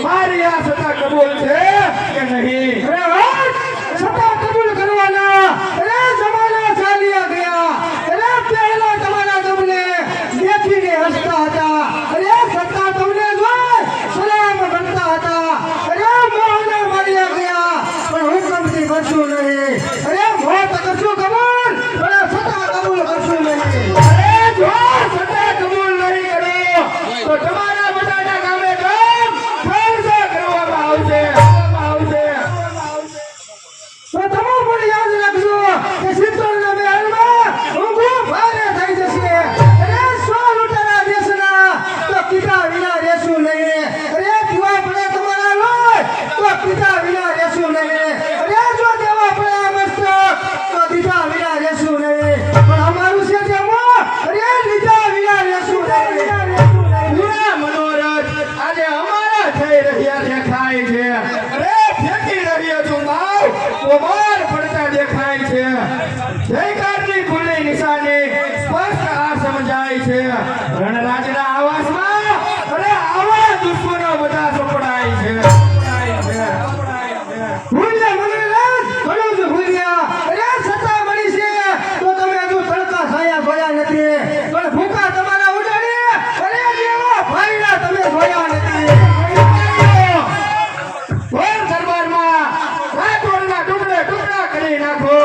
મારી આ સત્તા કબૂલ છે કે નહીં? સત્તા કબૂલ કરવાના જમાના ચાલ્યા ગયા. પહેલા તમારા તમને દેખીને હસતા હતા. સત્તા તમને જોઈ સલામ બનતા હતા. મોહને માર્યા ગયા પણ હુકમથી કરશું નહીં. મોત કરશું કબૂલ પણ સત્તા કબૂલ કરશું નહીં. જો સત્તા કબૂલ નહીં કરો તો તમારા બધાના ગામે તો તમે પણ યાદ રાખજો કે સિત્તોરના મહેલમાં ઊંઘું ભારે થઈ જશે. 100 લૂંટારા દેશના તો કીધા વિના રહેશું નહીં. પીવા પડે તમારા લોહી તો કીધા વિના રહેશું નહીં. જો દેવા પડે મસ્તક તો દીધા વિના રહેશું નહીં. પણ અમારું છે તેમાં લીધા વિના રહેશું નહીં. પૂરા મનોરથ આજે અમારા થઈ રહ્યા દેખાય છે. ફેંકી રહ્યો છું ભાવ કુમાર પડતા દેખાય છે. જયકારની ખુલ્લી નિશાની સ્પષ્ટ આ સમજાય છે. રણરાજના આવાસમાં આવા દુશ્મનો બધા સપડાય છે. ભૂલ્યા મને રાજ ઘણું જ ભૂલ્યા. સત્તા મળી છે તો તમે હજુ તડકા છાયા જોયા નથી. પણ ભૂખા તમારા ઉડાડી જેવા ભાઈના તમે જોયા નથી. કરી નાખો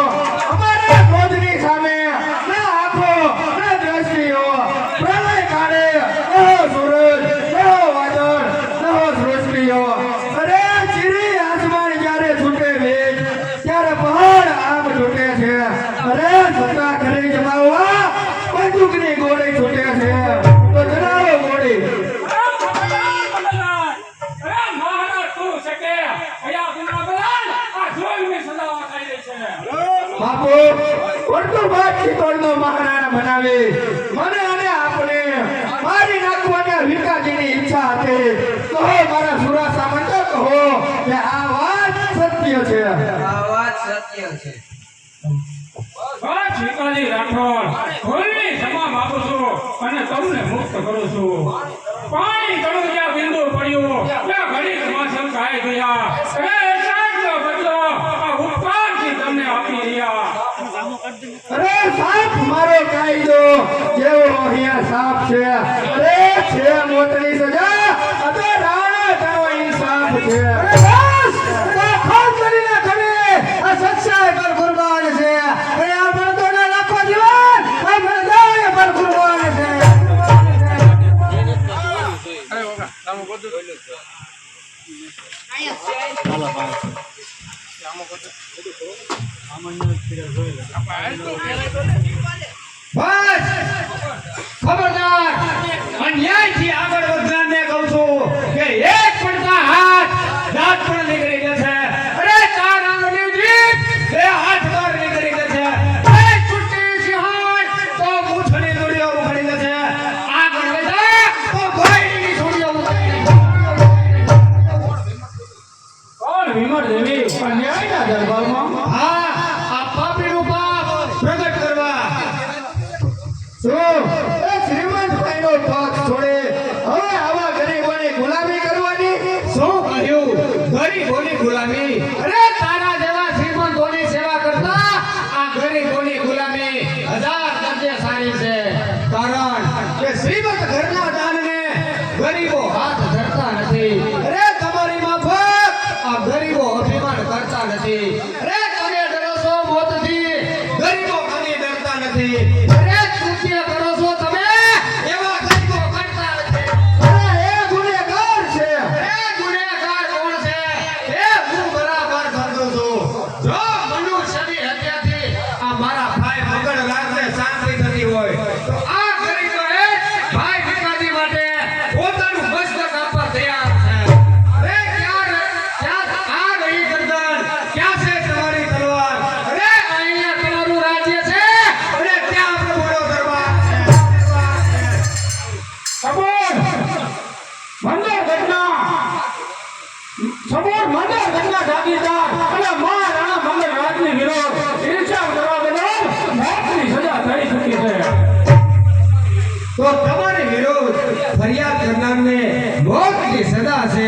અમારા ક્રોધની સામે ના આંખો ના દ્રષ્ટિઓ પ્રલય કાળે સૂરજ વાદળ સૃષ્ટિઓ ચીરી આસમાન જ્યારે છૂટે વેગ ત્યારે પહાડ આમ છૂટે છે. સત્તા કરી જમાવવા બંદૂકની ગોળી છૂટે છે. તો જણાવો ગોળી બાપુ કોટો બાદ ચિત્તોડનો મહારાણા બનાવે મને અને આપને મારી નાખવાની વિકાજીની ઈચ્છા હતી. કહો મારા સુરા સામંતો કહો કે આ વાત સત્ય છે. આ વાત સત્ય છે. બસ વિકાજી રાઠોડ ભૂલની ક્ષમા માંગુ છું અને તમને મુક્ત કરું છું. પાણી કણું જ્યાં બિંદુ પડ્યું ત્યાં ઘડી માસમ ખાઈ ગયા. સાચો બદલો આ ઉપકારથી તમને આપી રહ્યા. અરે સાપ મારો કાયદો જેવો અહીંયા સાપ છે. છે મોતની સજા અબે રાણા તારો ઇન્સાફ છે. બસ ખાન કરીને તમે આ સચ્ચાઈ પર કુરબાન છે. આ મર્દોના લાખો જીવન આ મર્દાએ પર કુરબાન છે. બસ ખબરદાર અન્યાયથી આગળ વધનારને કહું છું કે એક પડતા હાથ દાંત પણ નીકળી જશે. અરે 4 આંગળીની જીભ 2 હાથ પર નીકળી જશે. એક છુટ્ટી સિંહાય તો મૂછની દોડીઓ ઉખડી જશે. આગળ વધે તો ભાઈની દોડીઓ ઉખડી જશે. કોણ વિમર દેવી અન્યાયના દરબારમાં? હા, આ પાપીનું પાપ પ્રગટ કરવા શ્રીમંત ભાઈનો પક્ષ છોડે હવે આવા ગરીબોની ગુલામી કરવાની શું કહ્યું? ગરીબોની ગુલામી? અરે તારા જેવા શ્રીમંતોની સેવા કરતા આ ગરીબોની ગુલામી 1000 દરજે સારી છે. કારણ કે શ્રીમંત ઘરના દાનને ગરીબો હાથ ધરતા નથી. અરે તમારી માફક આ ગરીબો અભિમાન કરતા નથી. અરે તમે ડરો છો મોતથી નથી. અરે કૃત્ય કરો છો તમે એવા કંઈ તો કરતા નથી. અરે એ ગુનેગાર છે. એ ગુનેગાર કોણ છે? એ હું બરાબર સમજુ છું. જો મનુષ્યની હત્યાથી આ મારા ભાઈ મગનલાલને શાંતિ થતી હોય તો આ ગરીબોએ ભાઈ ભીખાજી માટે પોતાનું મસ્તક આપવા તૈયાર છે. અરે ક્યાં આ ગઈ ગરદન, ક્યાં છે તમારી તલવાર? અરે અહીંયા તમારું રાજ્ય છે, અરે ત્યાં પ્રભુનો દરબાર છે. સબોર મંદર ઘટના જાગીરદાર અને મહારાણા મંગલરાજની વિરોધ ઈર્ષ્યા કરવા બદલ મોતની સજા થઈ ચૂકી છે. તો તમારી વિરુદ્ધ ફરિયાદ કરનારને મોતની સજા છે,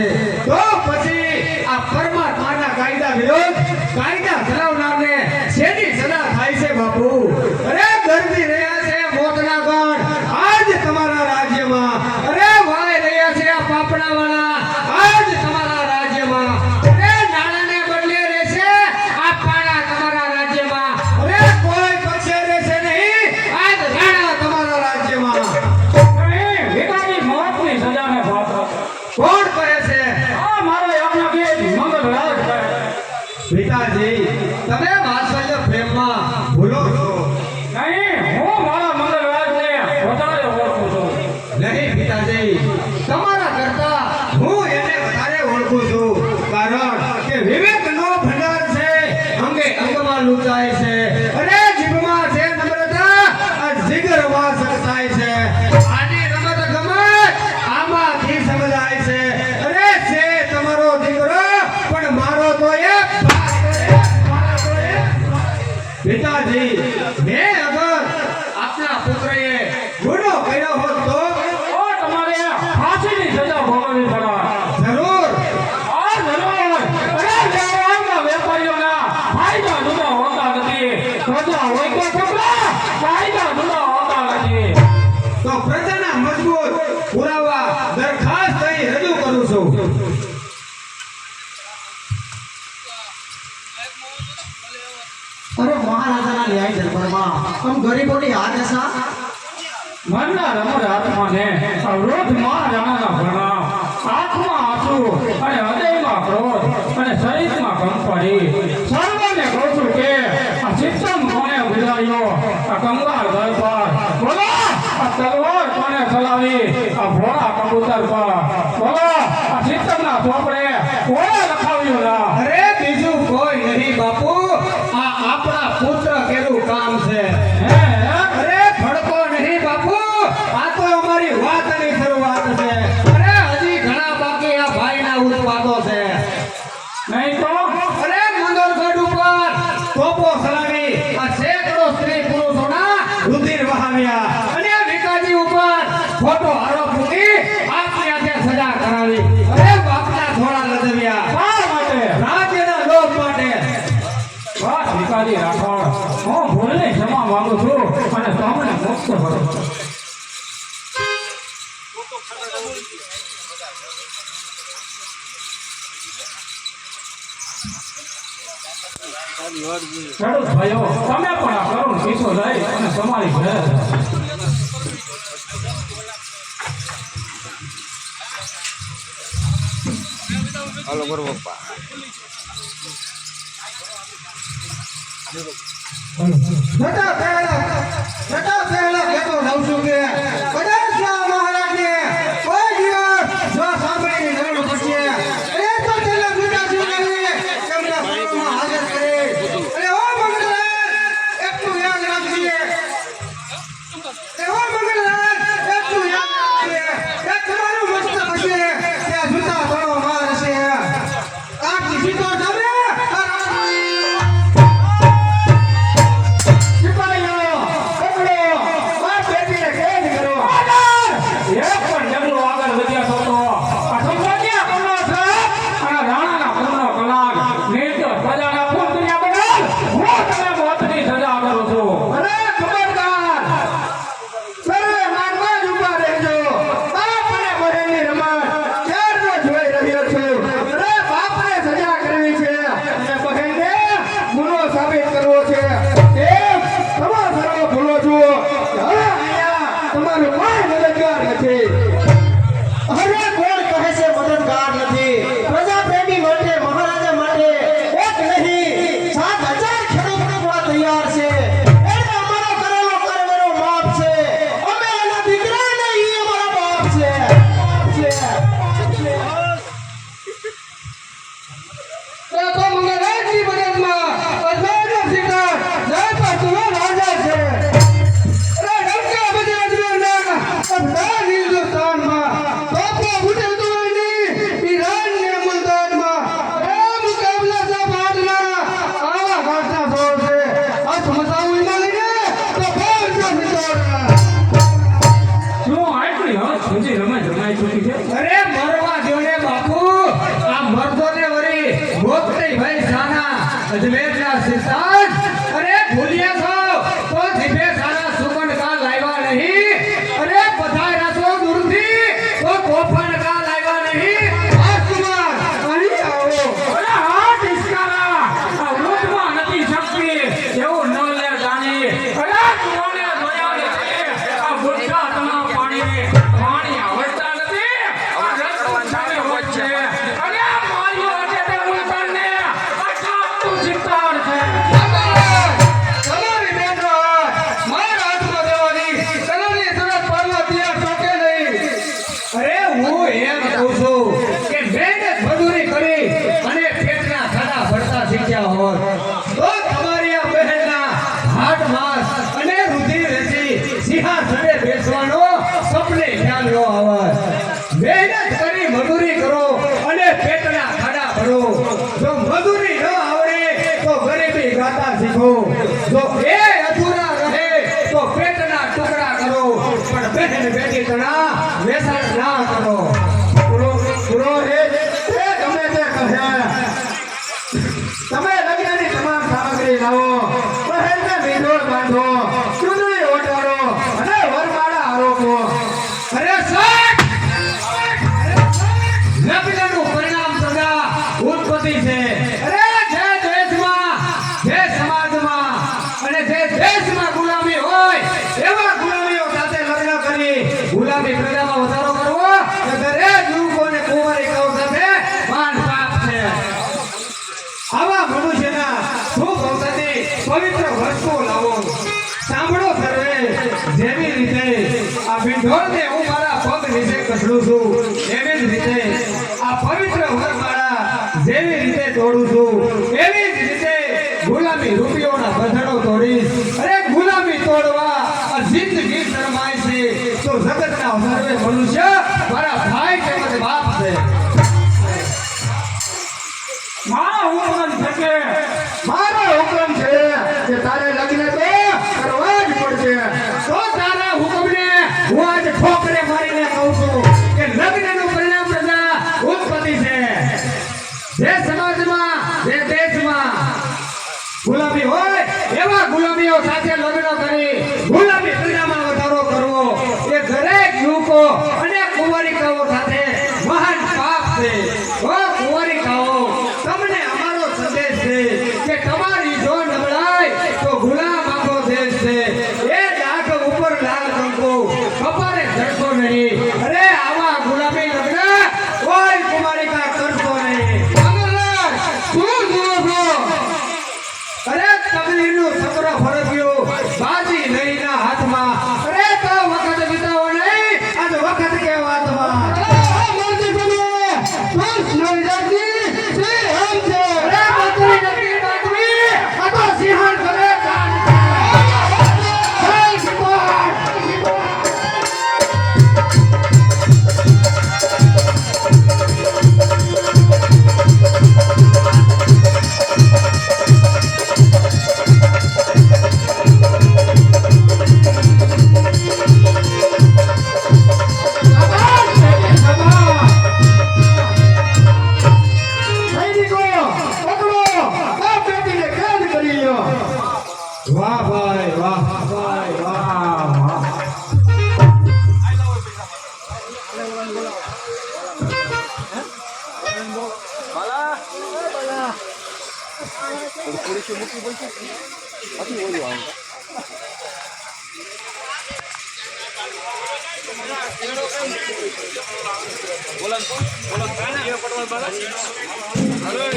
તો પછી આ પરમાત્માના કાયદા વિરુદ્ધ કાયદા ચલાવનારને શેની સજા થાય છે બાપુ? અરે ગરજી રહ્યા છે મોતના ગણ આજ તમારા રાજ્યમાં. અરે વાય રહ્યા છે આ પાપણાવાળા આજ તમારા રાજ્યમાં. અરે નાણાને બદલે રહેશે આ પાણા તમારા રાજ્યમાં. અરે કોઈ પક્ષે રહેશે નહીં આજ રાણા તમારા રાજ્યમાં. નહીં, ભીખાજી મોતની સજાને પાત્ર છે. કોણ કહે છે? આ મારો યજ્ઞ મંગલરાજ કહે છે. પિતાજી, તમે વાત્સલ્ય પ્રેમમાં ભૂલો છો. નહીં, હું મારા મંગલરાજને વધારે ઓળખું છું. નહીં પિતાજી, તમારા કરતા હું એને વધારે ઓળખું છું. કારણ કે વિવેકનો ભંડાર છે, અંગે અંગમાં લૂંટાય છે. અરે જીભમાં છે નમ્રતા, આ જીગરમાં સખતાઈ છે. આની રમત ગમત આમાંથી સમજાય છે. અરે છે તમારો દીકરો પણ મારો તો એક પિતાજી, મેં અગર આપના પુત્રએ ગુનો કર્યો હોત તો તો તમારે ફાંસીની સજા ભોગવવી પડે. જરૂર. આ જરૂર. અરે વ્યવહારના વેપારીઓના ફાયદા જુદા હોતા નથી. સજા હોય તો છોકરા, ફાયદા જુદા હોતા નથી. તો પ્રજાના મજબૂત પુરાવા દરખાસ્ત અહીં રજૂ કરું છું. અરે મહારાજાના ન્યાય દરબારમાં આમ ગરીબોની આ દશા. મનના રમત આત્માને અવરોધ મહારાણાના ભરણામ, આંખમાં આંસુ અને હૃદયમાં ક્રોધ અને શરીરમાં કંપડી. સર્વને કહું છું કે આ શિક્ષણ કોને બિલાડ્યો? આ કંગાળ દરબાર. બોલો, આ તલવાર કોને ચલાવી? આ ભોળા કબૂતર પર. બોલો, આ શિક્ષણના ચોપડે કોને લખાવ્યું ના? અરે બીજું કોઈ નહીં બાપુ, આ આપણા પુત્ર કેરું કામ છે. હે અરે ભડકો નહીં બાપુ, આ તો અમારી વાતની શરૂઆત છે. અરે હજી ઘણા બાકી આ ભાઈના ઉત્પાદો છે. નહીં તો અરે મંદોરગઢ ઉપર તોપો ચલાવી આ સેંકડો સ્ત્રી પુરુષોના રુધિર વહાવ્યા અને ભીખાજી ઉપર ખોટો આરોપ મૂકી આપની હાથે સજા કરાવી. અરે બાપના થોડા લદવ્યા. શા માટે? રાજ્યના લોભ માટે. બસ ભીખાજી રાઠોડ, હું ભૂલની ક્ષમા માંગુ છું અને તમને મુક્ત કરું છું. ખેડૂત ભાઈઓ, તમે પણ આ કરુણ કિસ્સો લઈ અને તમારી ઘરે જાઓ. જટા પહેલા કહેતો જાઉં છું કે કદાચ આ મહારાજને કોઈ દિવસ જો સાંભળીને જરૂર પડશે એ તો તેના પિતાશ્રીને તેમના સભામાં હાજર કરે. અને ઓ મંગળરાજ, એટલું યાદ રાખજે. એ ઓ મંગળરાજ, એટલું યાદ રાખજે કે તમારું મસ્તક હશે ત્યાં જૂતા તળો માર હશે. આટલી સીધો તમે સિપાહીઓ, પકડો, આ બેટીને કેદ કરો. અરે મરવા દ્યો ને બાપુ, આ મર્દોને વળી ગોપતી ભાઈ સાના અજમેરના સિદ્ધાંત, અરે ભૂલ્યા છો તો જીભે સારા સુગંધ કા લાવ્યા નહીં, અરે પધાર્યા છો દૂરથી તો તોફાન કા લાવ્યા નહીં. રાજકુમાર અહીં આવો. અરે હા ડિસ્કારા, આ વૃદ્ધમાં નથી શક્તિ, એવું ન લે જાણી. અરે તુઓને જોયા નથી, આ બુઢા તણા પાણી આવડતા નથી, આ રસ્તો સામે વચ્ચે. અરે માર્યો છે તે મુલતાનને, આટલા તું સિતાર છે. તમારી બેટો મારા હાથમાં દેવાની કલાની તરત પાડવા તૈયાર ટોકે નહીં. અરે હું એમ કહું છું કે મહેનત મજૂરી કરી અને પેટના ખાડા ભરતા શીખ્યા હોત તો તમારી આ બહેનના હાથ માસ અને રુધિર રચી સિંહાસને બેસવાનો સપને ખ્યાલ ન આવત. મહેનત કરી મજૂરી કરો અને પેટના ખાડા ભરો. જો મજૂરી ન આવડે તો ગરીબી ગાતા શીખો. જો એ અધૂરા રહે તો પેટના ટુકડા કરો, પણ બહેન બેટી તણા વેસણ ના કરો. પુરોહિત એ ગમે તે કહે, તમે લગ્નની તમામ સામગ્રી લાવો, બહેનને મીંડોળ બાંધો, ચૂંદડી ઓઢાડો અને વરમાળા આરોપો. અરે સાહેબ! લગ્નનું પરિણામ સદા ઉત્પત્તિ છે. અરે જે દેશમાં, જે સમાજમાં અને જે દેશમાં ગુલામી હોય એવા ગુલામીઓ સાથે લગ્ન કરી ગુલામી પ્રજામાં વધારો કરવો એ દરેક યુવકોને કુંવારિકાઓ સાથે માન પાપ છે. આવા મનુષ્યના શુભ અવસરથી પવિત્ર વસ્તુ લાવો. સાંભળો સર્વે, જેવી રીતે આ પિંઢોરને હું મારા પગ નીચે કસડું છું એવી જ રીતે આ પવિત્ર વરમાળા જેવી રીતે તોડું છું એવી જ રીતે ગુલામી રૂપિયોના બંધનો તોડીશ. અરે ગુલામી તોડવા આ જિંદગી શરમાય છે તો જગતના સર્વે મનુષ્ય મારા ભાઈ તેમજ બાપ છે. મારો હુકમ છે કે મારો હુકમ છે કે તારે લગ્ન તો કરવા જ પડશે. તો તારા હુકમને હું આજ ઠોકરે મારીને કહું છું કે લગ્નનું પરિણામ પ્રજા ઉત્પત્તિ છે. જે સમાજમાં, જે દેશમાં ગુલામી હોય એવા ગુલામીઓ સાથે લગ્ન કરી ગુલામી પ્રજામાં વધારો કરવો એ દરેક યુવકો અને કુંવારિકાઓ સાથે મહાન પાપ છે. ઓ કુંવારિકાઓ, તમને અમારો સંદેશ છે કે તમારી જો નબળાઈ તો ગુલામ આખો દેશ છે. એ ડાઘ ઉપર લાલ કંકુ કપારે ધરશો નહીં. અરે આવા ગુલામી લગ્ન કોઈ કુમારિકા કરશો નહીં. અમરલાલ, શું જુઓ છો? અરે તકલીફનું સત્ર ફરક્યું બાજી નહીંના હાથમાં. અરે તો વખત વિતાવો નહીં, આજ વખત કે વાતમાં. અરે બાતરી નથી બાતરી, આ તો સિંહણ કરે કાન. જય સિંહણ! વાહ ભાઈ વાહ, ભાઈ વાહ વાહ.